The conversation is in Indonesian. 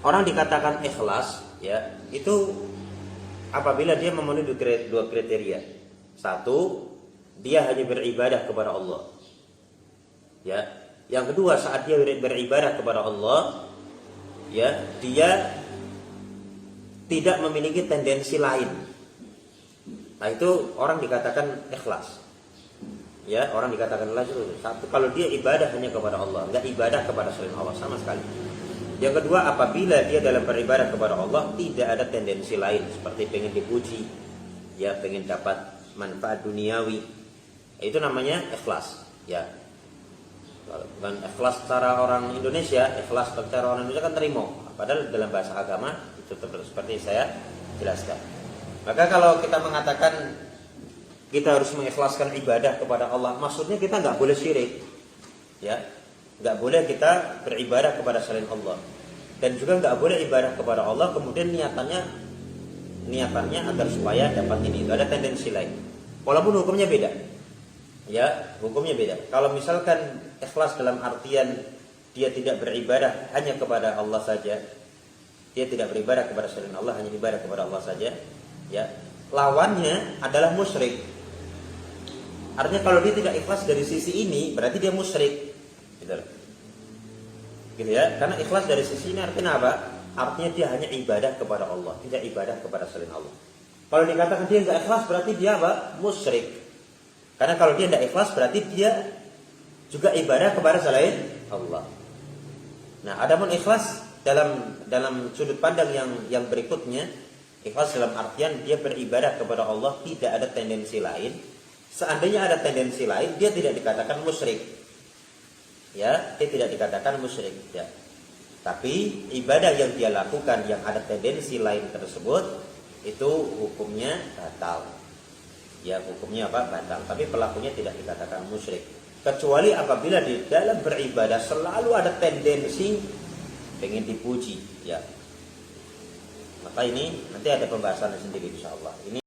orang dikatakan ikhlas, ya, itu apabila dia memenuhi dua kriteria. Satu, dia hanya beribadah kepada Allah. Ya. Yang kedua, saat dia beribadah kepada Allah, ya, dia tidak memiliki tendensi lain. Nah, itu orang dikatakan ikhlas. Ya, orang dikatakan ikhlas itu satu, kalau dia ibadah hanya kepada Allah, enggak ibadah kepada selain Allah sama sekali. Yang kedua, apabila dia dalam beribadah kepada Allah tidak ada tendensi lain seperti pengen dipuji, ya, pengen dapat manfaat duniawi, itu namanya ikhlas. Ya, bukan ikhlas secara orang Indonesia, ikhlas secara orang Indonesia kan terima. Padahal dalam bahasa agama itu seperti saya jelaskan. Maka kalau kita mengatakan kita harus mengikhlaskan ibadah kepada Allah, maksudnya kita nggak boleh syirik, ya. Nggak boleh kita beribadah kepada selain Allah, dan juga nggak boleh ibadah kepada Allah kemudian niatannya agar supaya dapat ini. Itu ada tendensi lain, walaupun hukumnya beda, ya, hukumnya beda. Kalau misalkan ikhlas dalam artian dia tidak beribadah hanya kepada Allah saja, dia tidak beribadah kepada selain Allah, hanya ibadah kepada Allah saja, ya, lawannya adalah musyrik. Artinya kalau dia tidak ikhlas dari sisi ini, berarti dia musyrik. Gitu ya, karena ikhlas dari sisi ini artinya apa? Artinya dia hanya ibadah kepada Allah, tidak ibadah kepada selain Allah. Kalau dikatakan dia tidak ikhlas, berarti dia apa? Musyrik. Karena kalau dia tidak ikhlas, berarti dia juga ibadah kepada selain Allah. Nah, adapun ikhlas dalam sudut pandang yang berikutnya, ikhlas dalam artian dia beribadah kepada Allah tidak ada tendensi lain. Seandainya ada tendensi lain, dia tidak dikatakan musyrik. Ya, dia tidak dikatakan musyrik, ya. Tapi ibadah yang dia lakukan yang ada tendensi lain tersebut itu hukumnya batal. Ya, hukumnya apa? Batal. Tapi pelakunya tidak dikatakan musyrik. Kecuali apabila di dalam beribadah selalu ada tendensi pengen dipuji, ya. Maka ini nanti ada pembahasan sendiri insyaallah. Ini